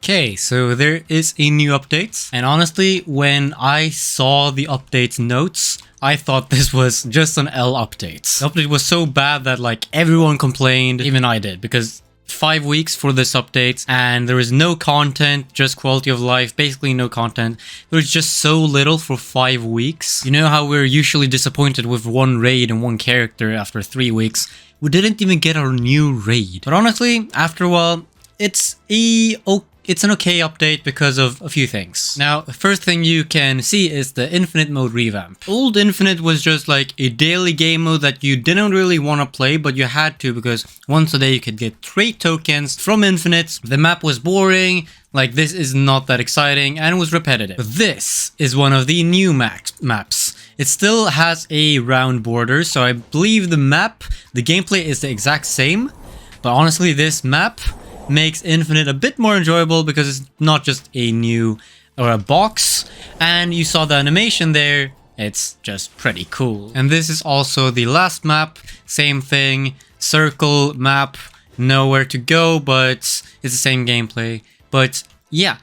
Okay, so there is a new update, and honestly, when I saw the update notes, I thought this was just an L update. The update was so bad that like everyone complained, even I did, because 5 weeks for this update and there was no content, just quality of life, basically no content. There was just so little for 5 weeks. You know how we're usually disappointed with one raid and one character after 3 weeks? We didn't even get our new raid. But honestly, after a while, it's an okay update because of a few things. Now, the first thing you can see is the Infinite mode revamp. Old Infinite was just like a daily game mode that you didn't really want to play, but you had to because once a day you could get trait tokens from Infinite. The map was boring, like this is not that exciting, and it was repetitive. But this is one of the new maps. It still has a round border, so I believe the gameplay is the exact same, but honestly this map makes Infinite a bit more enjoyable because it's not just a new or a box, and you saw the animation there, it's just pretty cool. And this is also the last map, same thing, circle map, nowhere to go, but it's the same gameplay. But yeah,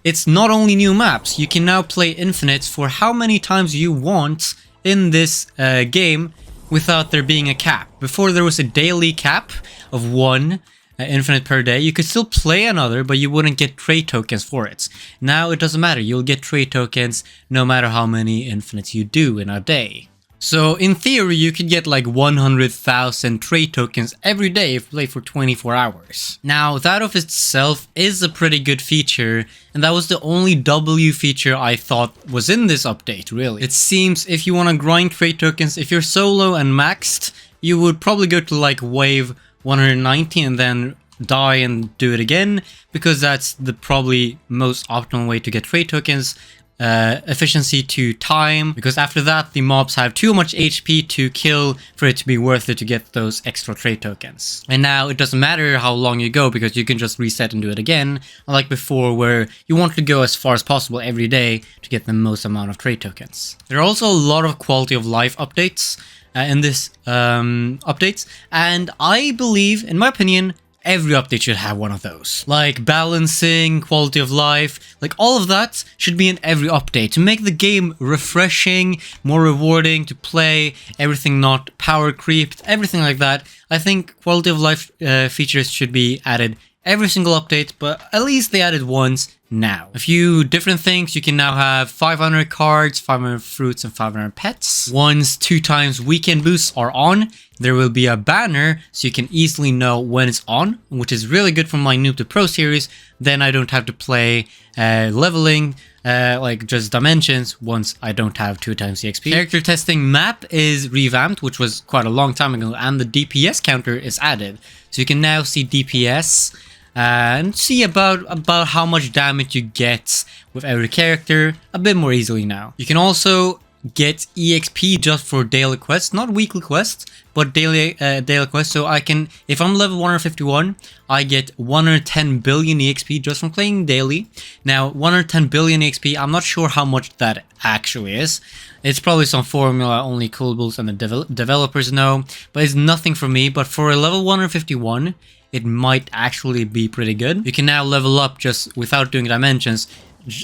it's not only new maps, you can now play Infinite for how many times you want in this game without there being a cap. Before there was a daily cap of 1 Infinite per day. You could still play another, but you wouldn't get trait tokens for it. Now it doesn't matter, you'll get trait tokens no matter how many Infinites you do in a day. So in theory, you could get like 100,000 trait tokens every day if you play for 24 hours. Now that of itself is a pretty good feature, and that was the only W feature I thought was in this update, really. It seems if you want to grind trait tokens, if you're solo and maxed, you would probably go to like wave 190 and then die and do it again, because that's the probably most optimal way to get trait tokens. Efficiency to time, because after that the mobs have too much HP to kill for it to be worth it to get those extra trait tokens. And now it doesn't matter how long you go because you can just reset and do it again, unlike before where you want to go as far as possible every day to get the most amount of trait tokens. There are also a lot of quality of life updates in this updates, and I believe, in my opinion, every update should have one of those. Like balancing, quality of life, like all of that should be in every update to make the game refreshing, more rewarding to play, everything not power creeped, everything like that. I think quality of life features should be added every single update, but at least they added once now. A few different things. You can now have 500 cards, 500 fruits, and 500 pets. Once 2 times weekend boosts are on, there will be a banner so you can easily know when it's on, which is really good for my noob to pro series. Then I don't have to play leveling, like just dimensions, once I don't have 2 times the XP. Character testing map is revamped, which was quite a long time ago, and the DPS counter is added. So you can now see DPS and see about how much damage you get with every character a bit more easily now. You can also get EXP just for daily quests, not weekly quests, but daily quests. So I can, if I'm level 151, I get 110 billion EXP just from playing daily. Now 110 billion EXP, I'm not sure how much that actually is. It's probably some formula only Cooldowns and the developers know, but it's nothing for me. But for a level 151, it might actually be pretty good. You can now level up just without doing dimensions,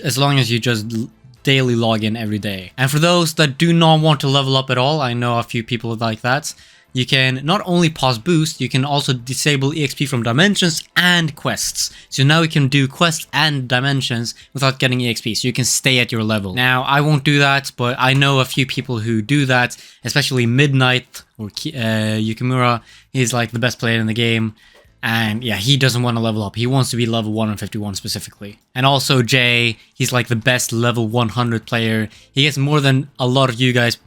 as long as you just daily log in every day. And for those that do not want to level up at all, I know a few people like that, you can not only pause boost, you can also disable EXP from dimensions and quests. So now you can do quests and dimensions without getting EXP, so you can stay at your level. Now, I won't do that, but I know a few people who do that, especially Midnight or Yukimura. He's like the best player in the game. And yeah, he doesn't want to level up. He wants to be level 151 specifically. And also Jay, he's like the best level 100 player. He gets more than a lot of you guys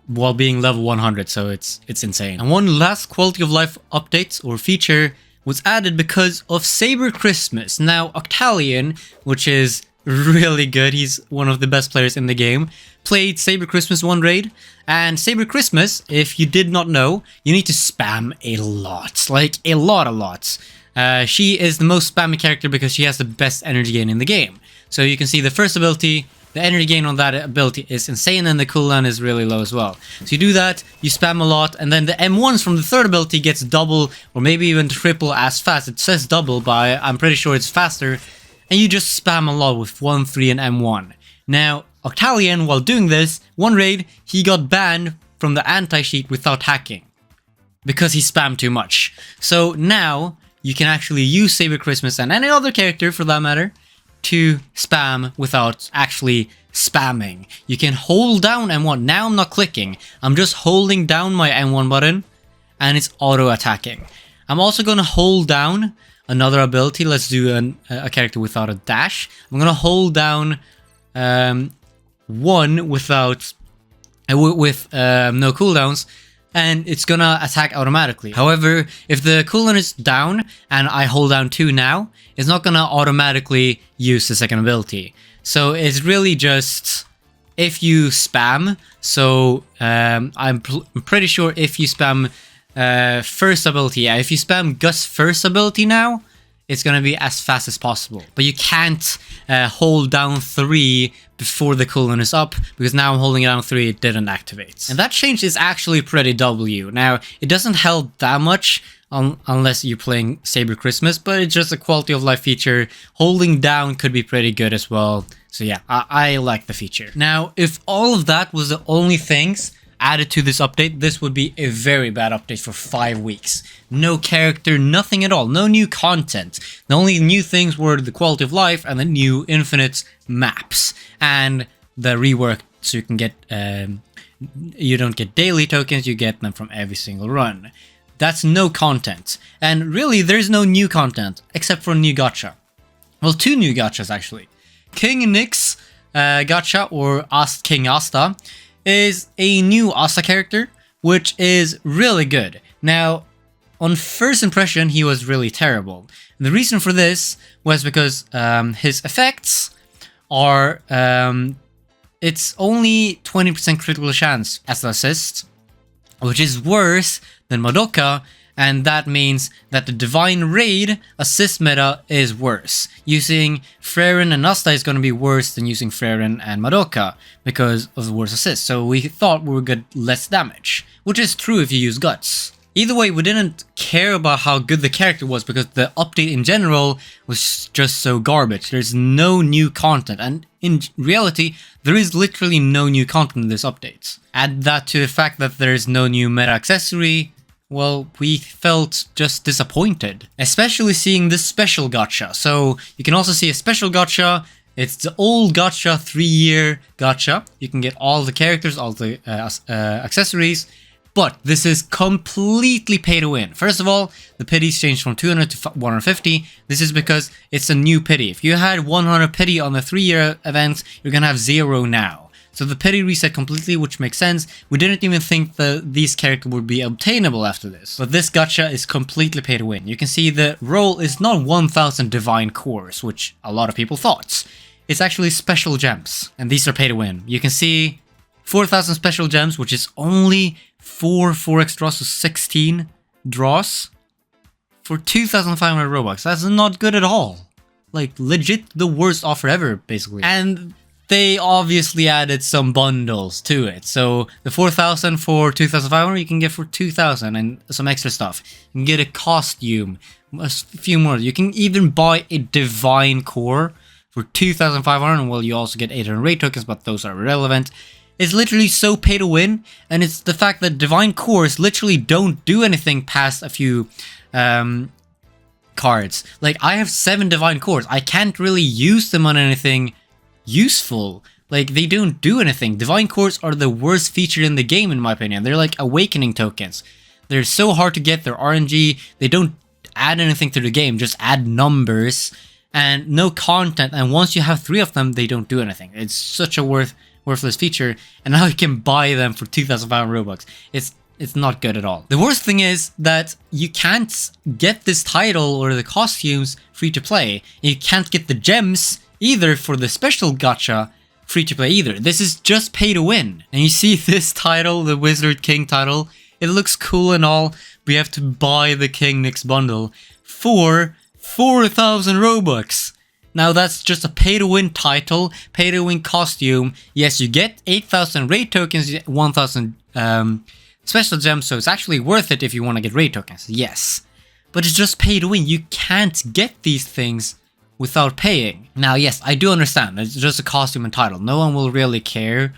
while being level 100, so it's insane. And one last quality of life update or feature was added because of Saber Christmas. Now Octalion, which is really good, he's one of the best players in the game, played Saber Christmas one raid. And Saber Christmas, if you did not know, you need to spam a lot, like a lot. She is the most spammy character because she has the best energy gain in the game. So you can see the first ability, the energy gain on that ability is insane, and the cooldown is really low as well. So you do that, you spam a lot, and then the M1s from the third ability gets double or maybe even triple as fast. It says double, but I'm pretty sure it's faster. and you just spam a lot with 1, 3, and M1. Now, Octalion, while doing this, one raid, he got banned from the anti-cheat without hacking because he spammed too much. So now you can actually use Saber Christmas and any other character for that matter to spam without actually spamming. You can hold down M1. Now I'm not clicking. I'm just holding down my M1 button and it's auto attacking. I'm also going to hold down another ability. Let's do a character without a dash. I'm going to hold down one without with no cooldowns, and it's gonna attack automatically. However, if the cooldown is down and I hold down 2 now, it's not gonna automatically use the second ability. So it's really just if you spam. So I'm pretty sure if you spam first ability, yeah, if you spam Gus' first ability now, it's gonna be as fast as possible. But you can't hold down 3 before the cooldown is up, because now I'm holding down 3, it didn't activate. And that change is actually pretty W. Now, it doesn't help that much unless you're playing Saber Christmas, but it's just a quality of life feature. Holding down could be pretty good as well. So yeah, I like the feature. Now, if all of that was the only things added to this update, this would be a very bad update for 5 weeks. No character, nothing at all, no new content. The only new things were the quality of life and the new infinite maps and the rework, so you can get you don't get daily tokens, you get them from every single run. That's no content, and really there's no new content except for a new gacha. Well, 2 new gachas actually. King Nick's gacha, or King Asta, is a new Asta character, which is really good. Now, on first impression, he was really terrible. And the reason for this was because his effects are, it's only 20% critical chance as an assist, which is worse than Madoka, and that means that the Divine Raid assist meta is worse. Using Freren and Asta is going to be worse than using Freren and Madoka because of the worse assist. So we thought we would get less damage, which is true if you use Guts. Either way, we didn't care about how good the character was because the update in general was just so garbage. There's no new content, and in reality, there is literally no new content in this update. Add that to the fact that there's no new meta accessory, well, we felt just disappointed. Especially seeing this special gacha. So, you can also see a special gacha. It's the old gacha, 3-year gacha. You can get all the characters, all the accessories. But this is completely pay to win. First of all, the pities changed from 200 to 150. This is because it's a new pity. If you had 100 pity on the 3-year events, you're gonna have 0 now. So the pity reset completely, which makes sense. We didn't even think that these characters would be obtainable after this. But this gacha is completely pay to win. You can see the role is not 1000 divine cores, which a lot of people thought. It's actually special gems, and these are pay to win. You can see 4000 special gems, which is only 4 4x draws, so 16 draws for 2500 Robux. That's not good at all. Like, legit the worst offer ever, basically. And they obviously added some bundles to it. So the 4000 for 2500 you can get for 2000 and some extra stuff. You can get a costume, a few more. You can even buy a divine core for 2500, and well, you also get 800 raid tokens, but those are irrelevant. It's literally so pay to win, and it's the fact that divine cores literally don't do anything past a few cards. Like, I have 7 divine cores. I can't really use them on anything useful. Like, they don't do anything. Divine cores are the worst feature in the game, in my opinion. They're like awakening tokens. They're so hard to get. They're RNG. They don't add anything to the game, just add numbers and no content. And once you have 3 of them, they don't do anything. It's such a worthless feature, and now you can buy them for 2500 Robux. It's not good at all. The worst thing is that you can't get this title or the costumes free to play. You can't get the gems either for the special gacha free to play either. This is just pay to win. And you see this title, the Wizard King title, it looks cool and all. We have to buy the King Nix bundle for 4000 Robux. Now that's just a pay to win title, pay to win costume. Yes, you get 8000 raid tokens, 1000 special gems, so it's actually worth it if you want to get raid tokens, yes. But it's just pay to win. You can't get these things without paying. Now, yes, I do understand. It's just a costume and title. No one will really care.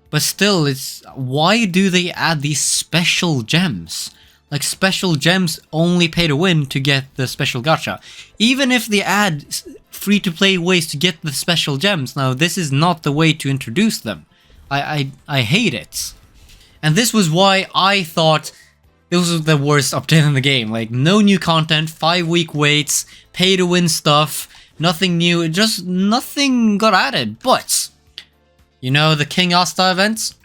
But still, it's... Why do they add these special gems? Like, special gems only pay to win to get the special gacha. Even if they add free-to-play ways to get the special gems, now, this is not the way to introduce them. I hate it. And this was why I thought this was the worst update in the game. Like, no new content, 5-week waits, pay-to-win stuff, nothing new, just nothing got added. But, you know, the King Asta events?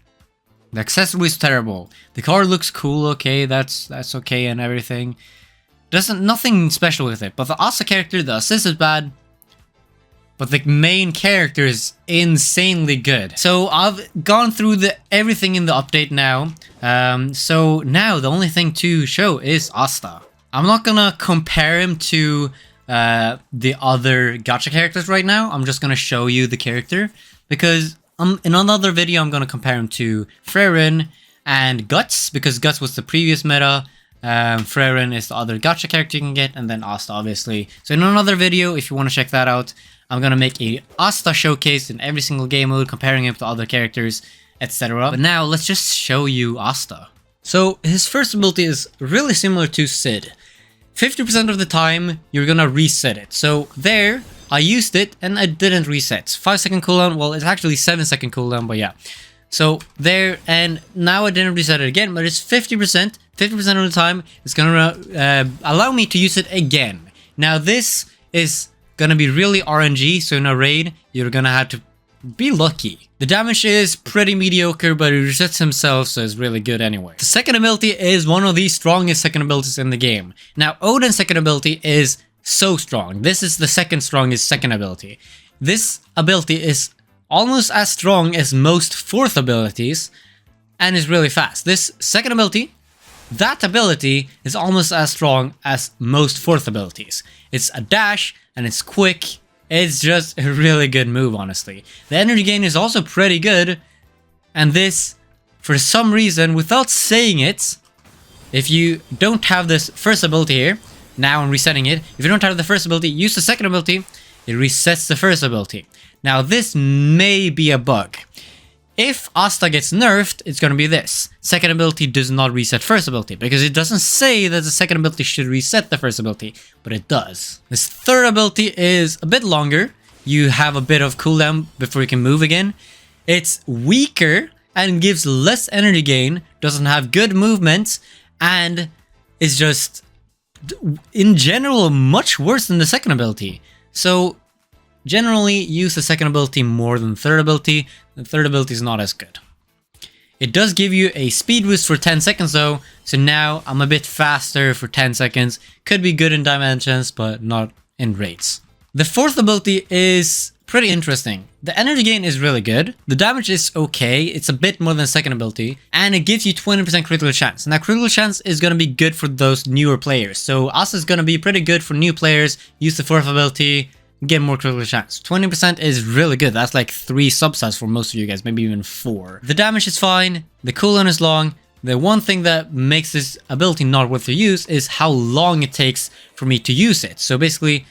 The accessory is terrible. The car looks cool, okay, that's okay and everything. Nothing special with it. But the Asta character, the assist is bad. But the main character is insanely good. So I've gone through everything in the update now. So now the only thing to show is Asta. I'm not gonna compare him to the other gacha characters right now. I'm just gonna show you the character. Because in another video, I'm gonna compare him to Frerin and Guts, because Guts was the previous meta. Frerin is the other gacha character you can get, and then Asta, obviously. So in another video, if you want to check that out, I'm gonna make a Asta showcase in every single game mode, comparing him to other characters, etc. But now, let's just show you Asta. So his first ability is really similar to Sid. 50% of the time, you're gonna reset it. So there, I used it and I didn't reset. 5-second cooldown, well, it's actually 7-second cooldown, but yeah. So there, and now I didn't reset it again, but it's 50%. 50% of the time, it's gonna allow me to use it again. Now this is gonna be really RNG, so in a raid, you're gonna have to be lucky. The damage is pretty mediocre, but it resets himself, so it's really good anyway. The second ability is one of the strongest second abilities in the game. Now, Odin's second ability is so strong. This is the second strongest second ability. This ability is almost as strong as most fourth abilities, and is really fast. This second ability, that ability is almost as strong as most fourth abilities. It's a dash, and it's quick. It's just a really good move, honestly. The energy gain is also pretty good, and this, for some reason, without saying it, if you don't have this first ability here, now I'm resetting it, if you don't have the first ability, use the second ability, it resets the first ability. Now this may be a bug. If Asta gets nerfed, it's gonna be this. Second ability does not reset first ability, because it doesn't say that the second ability should reset the first ability, but it does. This third ability is a bit longer. You have a bit of cooldown before you can move again. It's weaker and gives less energy gain, doesn't have good movement, and is just, in general, much worse than the second ability. So generally use the second ability more than third ability. The third ability is not as good. It does give you a speed boost for 10 seconds though, so now I'm a bit faster for 10 seconds. Could be good in dimensions, but not in rates. The fourth ability is pretty interesting. The energy gain is really good. The damage is okay. It's a bit more than the second ability, and it gives you 20% critical chance. Now, critical chance is going to be good for those newer players. So Asta is going to be pretty good for new players. Use the fourth ability, get more critical chance. 20% is really good. That's like 3 subsets for most of you guys, maybe even 4. The damage is fine. The cooldown is long. The one thing that makes this ability not worth the use is how long it takes for me to use it. So basically,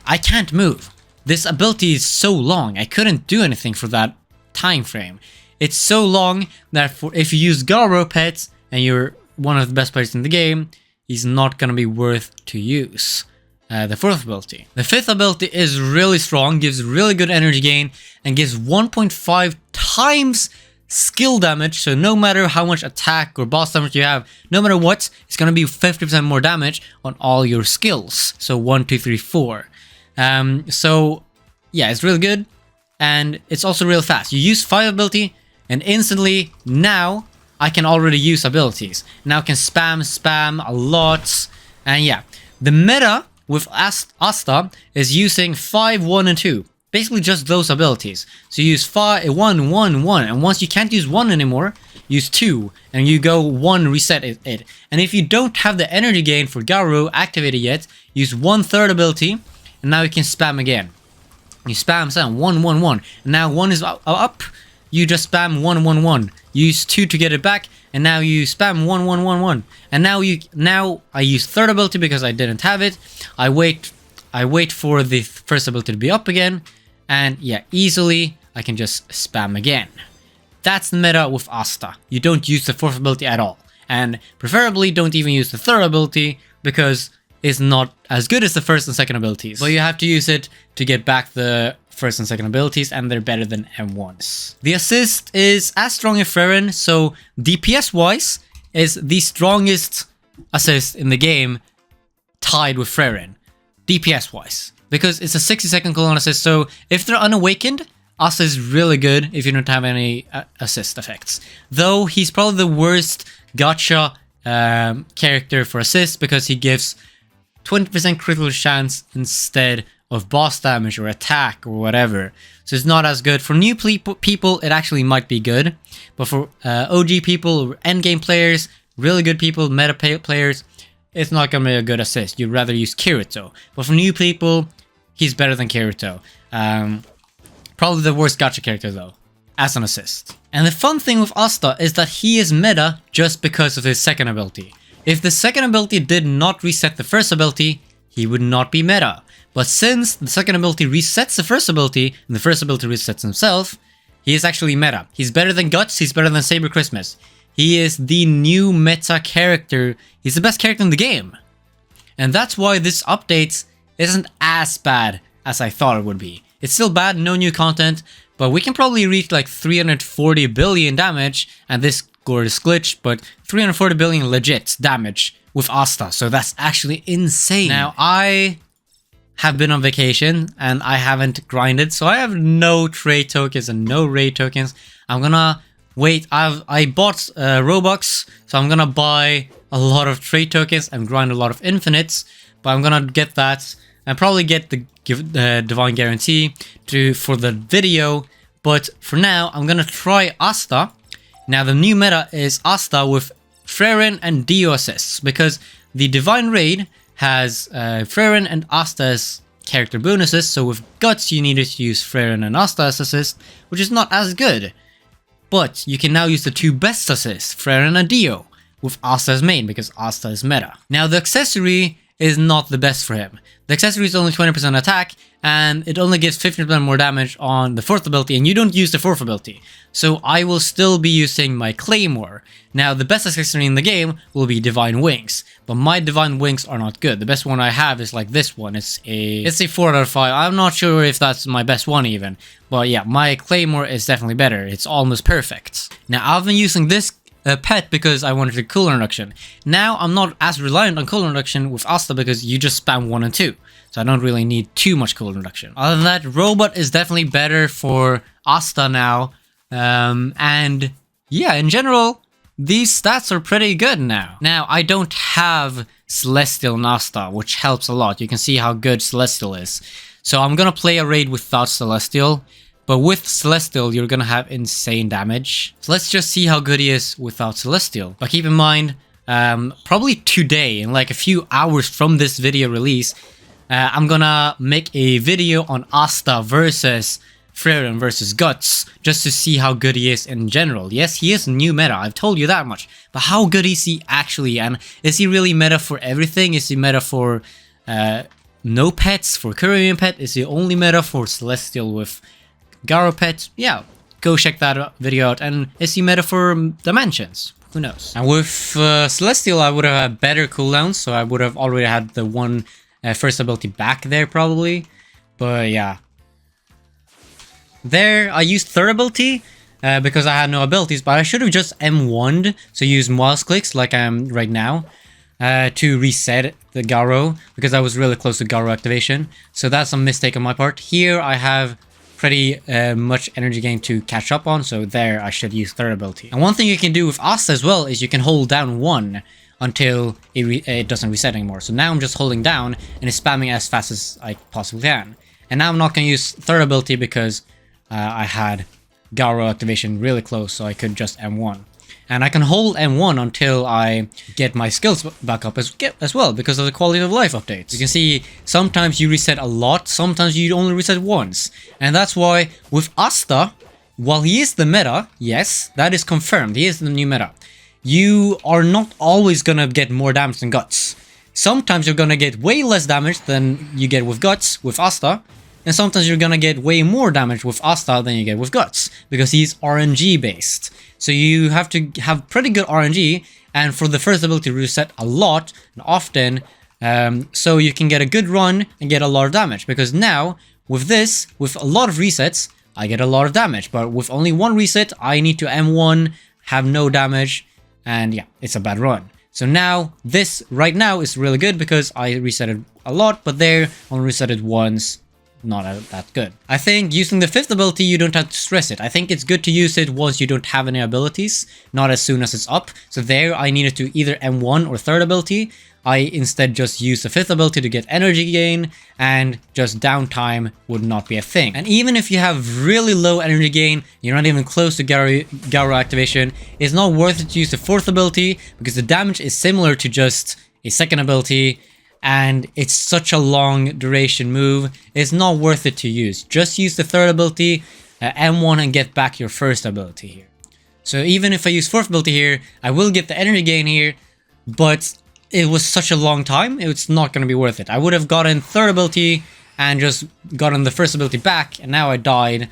I can't move. This ability is so long. I couldn't do anything for that time frame. It's so long that if you use Garo Pet and you're one of the best players in the game, he's not gonna be worth to use. The fourth ability. The fifth ability is really strong, gives really good energy gain, and gives 1.5 times skill damage. So no matter how much attack or boss damage you have, no matter what, it's gonna be 50% more damage on all your skills. So 1, 2, 3, 4. So yeah, it's really good, and it's also real fast. You use 5 ability, and instantly now I can already use abilities. Now I can spam a lot, and yeah, the meta with Asta is using 5, 1, and 2. Basically just those abilities. So you use 5, 1, 1, 1, and once you can't use 1 anymore, use 2, and you go 1, reset it. And if you don't have the energy gain for Garu activated yet, use 1/3 ability, and now you can spam again. You spam 1, 1, 1, and now 1 is up, you just spam 1, 1, 1. Use 2 to get it back, and now you spam 1, 1, 1, 1. And now I use third ability because I didn't have it. I wait I wait for the first ability to be up again, and yeah, easily I can just spam again. That's the meta with Asta. You don't use the fourth ability at all, and preferably don't even use the third ability because it's not as good as the first and second abilities. But you have to use it to get back the first and second abilities, and they're better than M1s. The assist is as strong as Frerin, so DPS wise is the strongest assist in the game, tied with Frerin, DPS wise, because it's a 60-second cooldown assist. So if they're unawakened, Asta is really good if you don't have any assist effects. Though he's probably the worst gacha character for assist because he gives 20% critical chance instead of boss damage or attack or whatever. So it's not as good. For new people, it actually might be good. But for OG people, endgame players, really good people, meta players, it's not going to be a good assist. You'd rather use Kirito. But for new people, he's better than Kirito. Probably the worst gacha character though, as an assist. And the fun thing with Asta is that he is meta just because of his second ability. If the second ability did not reset the first ability, he would not be meta. But since the second ability resets the first ability, and the first ability resets himself, he is actually meta. He's better than Guts, he's better than Saber Christmas. He is the new meta character. He's the best character in the game. And that's why this update isn't as bad as I thought it would be. It's still bad, no new content, but we can probably reach like 340 billion damage, and this score is glitched, but 340 billion legit damage with Asta, so that's actually insane. Now, I have been on vacation, and I haven't grinded, so I have no trade tokens and no raid tokens. I'm gonna wait. I bought Robux, so I'm gonna buy a lot of trade tokens and grind a lot of infinites, but I'm gonna get that and probably get the Divine Guarantee for the video. But for now, I'm gonna try Asta. Now, the new meta is Asta with Frerin and Dio assists, because the Divine Raid has Frerin and Asta as character bonuses, so with Guts you needed to use Frerin and Asta as assist, which is not as good. But you can now use the two best assists, Frerin and Dio, with Asta as main, because Asta is meta. Now, the accessory is not the best for him. The accessory is only 20% attack, and it only gives 50% more damage on the fourth ability, and you don't use the fourth ability. So I will still be using my Claymore. Now, the best accessory in the game will be Divine Wings, but my Divine Wings are not good. The best one I have is like this one. It's a 4 out of 5. I'm not sure if that's my best one even. But yeah, my Claymore is definitely better. It's almost perfect. Now, I've been using this pet because I wanted a cooldown reduction. Now I'm not as reliant on cooldown reduction with Asta because you just spam 1 and 2. So I don't really need too much cooldown reduction. Other than that, Robot is definitely better for Asta now. And yeah, in general, these stats are pretty good now. Now, I don't have Celestial in Asta, which helps a lot. You can see how good Celestial is. So I'm gonna play a raid without Celestial. But with Celestial, you're gonna have insane damage. So let's just see how good he is without Celestial. But keep in mind, probably today, in like a few hours from this video release, I'm gonna make a video on Asta versus Frerin versus Guts, just to see how good he is in general. Yes, he is new meta, I've told you that much. But how good is he actually? And is he really meta for everything? Is he meta for no pets, for Korean pet? Is he only meta for Celestial with Garo pet? Yeah, go check that video out. And is he meta for dimensions? Who knows? And with Celestial, I would have had better cooldowns, so I would have already had the one first ability back there probably. But yeah, there I used third ability because I had no abilities, but I should have just M1'd, so use mouse clicks like I am right now to reset the Garo, because I was really close to Garo activation. So that's a mistake on my part. Here I have pretty much energy gain to catch up on, so there I should use third ability. And one thing you can do with Asta as well is you can hold down 1 until it doesn't reset anymore. So now I'm just holding down and it's spamming as fast as I possibly can. And now I'm not going to use third ability because I had Garo activation really close, so I could just M1. And I can hold M1 until I get my skills back up as well, because of the quality of life updates. You can see sometimes you reset a lot, sometimes you only reset once. And that's why with Asta, while he is the meta, yes, that is confirmed, he is the new meta, you are not always gonna get more damage than Guts. sometimes you're gonna get way less damage than you get with Guts, with Asta, and sometimes you're gonna get way more damage with Asta than you get with Guts, because he's RNG based. So you have to have pretty good RNG, and for the first ability to reset a lot and often, so you can get a good run and get a lot of damage. Because now, with this, with a lot of resets, I get a lot of damage, but with only one reset, I need to M1, have no damage, and yeah, it's a bad run. So now, this right now is really good because I resetted a lot, but there, only resetted once, not that good. I think using the 5th ability, you don't have to stress it. I think it's good to use it once you don't have any abilities, not as soon as it's up. So there, I needed to either M1 or 3rd ability. I instead just used the 5th ability to get energy gain, and just downtime would not be a thing. And even if you have really low energy gain, you're not even close to Garu activation, it's not worth it to use the 4th ability, because the damage is similar to just a 2nd ability, and it's such a long duration move. It's not worth it to use. Just use the 3rd ability, M1, and get back your 1st ability here. So even if I use 4th ability here, I will get the energy gain here, but it was such a long time, it's not going to be worth it. I would have gotten 3rd ability and just gotten the 1st ability back, and now I died.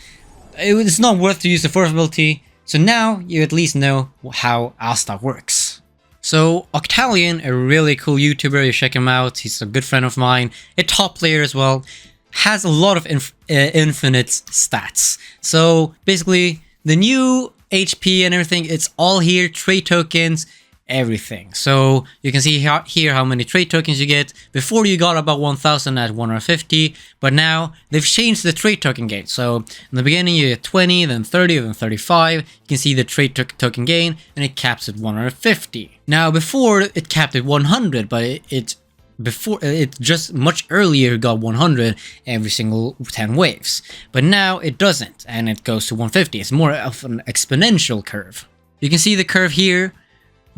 It's not worth to use the 4th ability, so now you at least know how Asta works. So Octalion, a really cool YouTuber, you check him out, he's a good friend of mine, a top player as well, has a lot of infinite stats. So basically, the new HP and everything, it's all here, trait tokens, everything. So you can see here how many trait tokens you get. Before you got about 1000 at 150, but now they've changed the trait token gain. So in the beginning you get 20, then 30, then 35. You can see the trait token gain, and it caps at 150. Now before it capped at 100, but it just much earlier got 100 every single 10 waves. But now it doesn't, and it goes to 150. It's more of an exponential curve. You can see the curve here.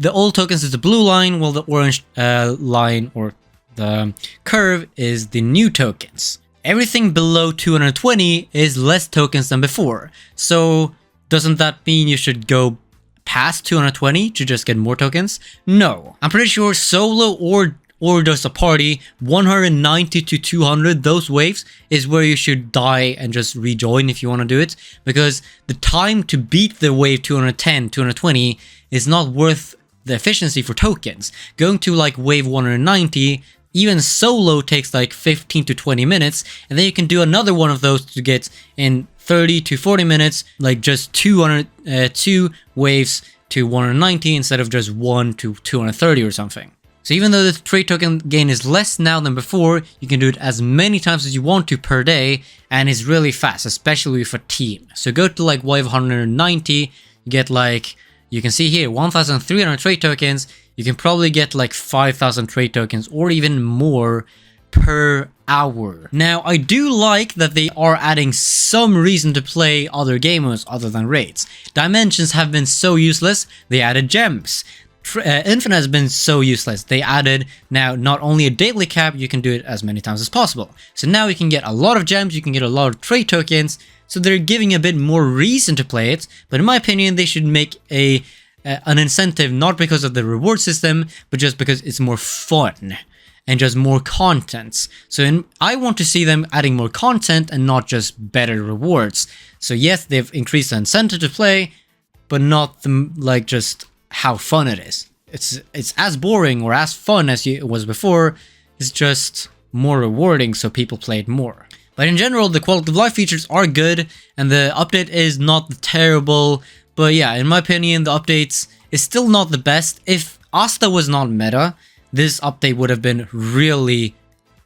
The old tokens is the blue line, while the orange line, or the curve, is the new tokens. Everything below 220 is less tokens than before. So doesn't that mean you should go past 220 to just get more tokens? No. I'm pretty sure solo or just a party, 190 to 200, those waves is where you should die and just rejoin if you want to do it. Because the time to beat the wave 210, 220 is not worth the efficiency for tokens. Going to like wave 190, even solo takes like 15 to 20 minutes, and then you can do another one of those to get in 30 to 40 minutes, like just 2 waves to 190 instead of just 1 to 230 or something. So even though the trait token gain is less now than before, you can do it as many times as you want to per day, and it's really fast, especially for team. So go to like wave 190, you get like, you can see here, 1,300 trait tokens. You can probably get like 5,000 trait tokens or even more per hour. Now, I do like that they are adding some reason to play other game modes other than raids. Dimensions have been so useless, they added gems. Infinite has been so useless. They added now not only a daily cap, you can do it as many times as possible. So now you can get a lot of gems, you can get a lot of trait tokens. So they're giving a bit more reason to play it, but in my opinion, they should make an incentive, not because of the reward system, but just because it's more fun and just more content. So I want to see them adding more content and not just better rewards. So yes, they've increased the incentive to play, but not like just how fun it is. It's as boring or as fun as it was before. It's just more rewarding, so people play it more. But in general, the quality of life features are good, and the update is not terrible. But yeah, in my opinion, the updates is still not the best. If Asta was not meta, this update would have been really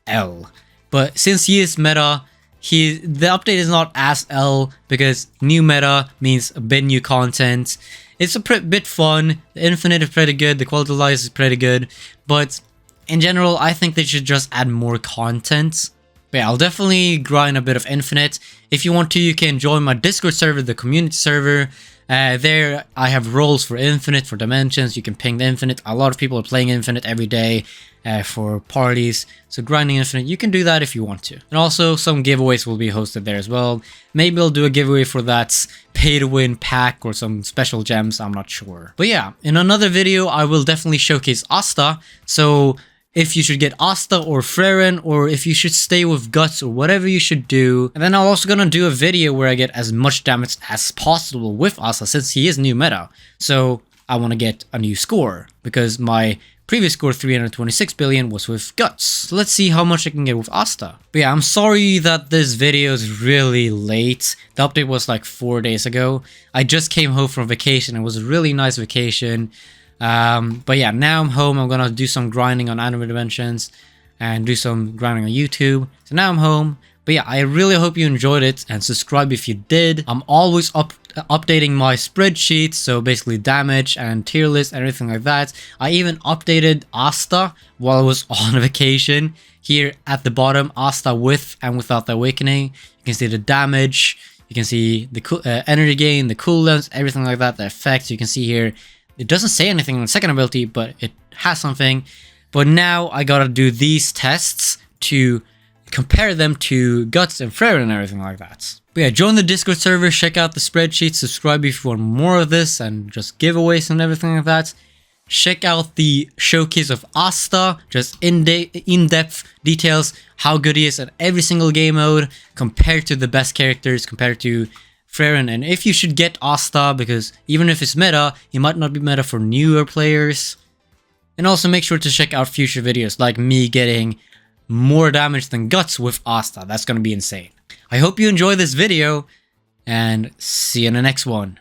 L. But since he is meta, the update is not as L, because new meta means a bit new content. It's a bit fun. The Infinite is pretty good. The quality of life is pretty good. But in general, I think they should just add more content. But yeah, I'll definitely grind a bit of Infinite. If you want to, you can join my Discord server, the community server. There, I have roles for Infinite, for Dimensions. You can ping the Infinite. A lot of people are playing Infinite every day for parties. So grinding Infinite, you can do that if you want to. And also, some giveaways will be hosted there as well. Maybe I'll do a giveaway for that pay-to-win pack or some special gems. I'm not sure. But yeah, in another video, I will definitely showcase Asta. So if you should get Asta or Freren, or if you should stay with Guts, or whatever you should do. And then I'm also gonna do a video where I get as much damage as possible with Asta, since he is new meta. So I want to get a new score, because my previous score, 326 billion, was with Guts. So let's see how much I can get with Asta. But yeah, I'm sorry that this video is really late. The update was like 4 days ago. I just came home from vacation. It was a really nice vacation. But yeah, now I'm home. I'm gonna do some grinding on Anime Dimensions and do some grinding on YouTube. So now I'm home. But yeah, I really hope you enjoyed it, and subscribe if you did. I'm always updating my spreadsheet, so basically damage and tier list, everything like that. I even updated Asta while I was on vacation. Here at the bottom, Asta with and without the awakening. You can see the damage, you can see the energy gain, the cooldowns, everything like that, the effects. You can see here, it doesn't say anything on the second ability, but it has something. But now I gotta do these tests to compare them to Guts and Freren and everything like that. But yeah, join the Discord server, check out the spreadsheet, subscribe if you want more of this and just giveaways and everything like that. Check out the showcase of Asta, just in-depth details, how good he is at every single game mode, compared to the best characters, compared to Freren, and if you should get Asta, because even if it's meta, he might not be meta for newer players. And also make sure to check out future videos, like me getting more damage than Guts with Asta. That's gonna be insane. I hope you enjoyed this video, and see you in the next one.